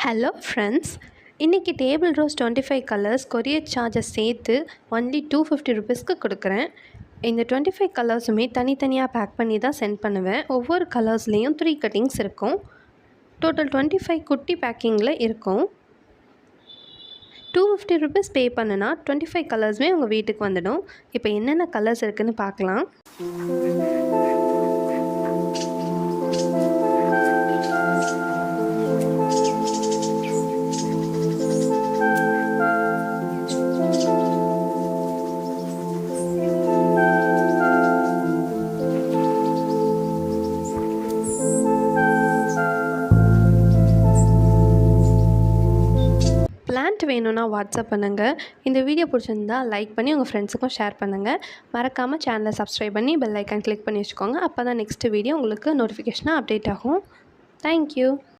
Hello friends, இன்றைக்கி table rose 25 colours courier charges சேர்த்து only 250 ருபீஸ்க்கு கொடுக்குறேன். இந்த 25 கலர்ஸுமே தனித்தனியாக பேக் பண்ணி தான் சென்ட் பண்ணுவேன். ஒவ்வொரு கலர்ஸ்லேயும் 3 கட்டிங்ஸ் இருக்கும். டோட்டல் 25 குட்டி பேக்கிங்கில் இருக்கும். 250 ருபீஸ் பே பண்ணுனா 25 கலர்ஸுமே உங்கள் வீட்டுக்கு வந்துடும். இப்போ என்னென்ன கலர்ஸ் இருக்குதுன்னு பார்க்கலாம். பிளான்ட் வேணும்னா வாட்ஸ்அப் பண்ணுங்கள். இந்த வீடியோ பிடிச்சிருந்தா லைக் பண்ணி உங்கள் ஃப்ரெண்ட்ஸுக்கும் ஷேர் பண்ணுங்கள். மறக்காமல் சேனலை சப்ஸ்கிரைப் பண்ணி பெல் ஐக்கான் கிளிக் பண்ணி வச்சுக்கோங்க. அப்போ தான் நெக்ஸ்ட் வீடியோ உங்களுக்கு நோட்டிஃபிகேஷனாக அப்டேட் ஆகும். தேங்க்யூ.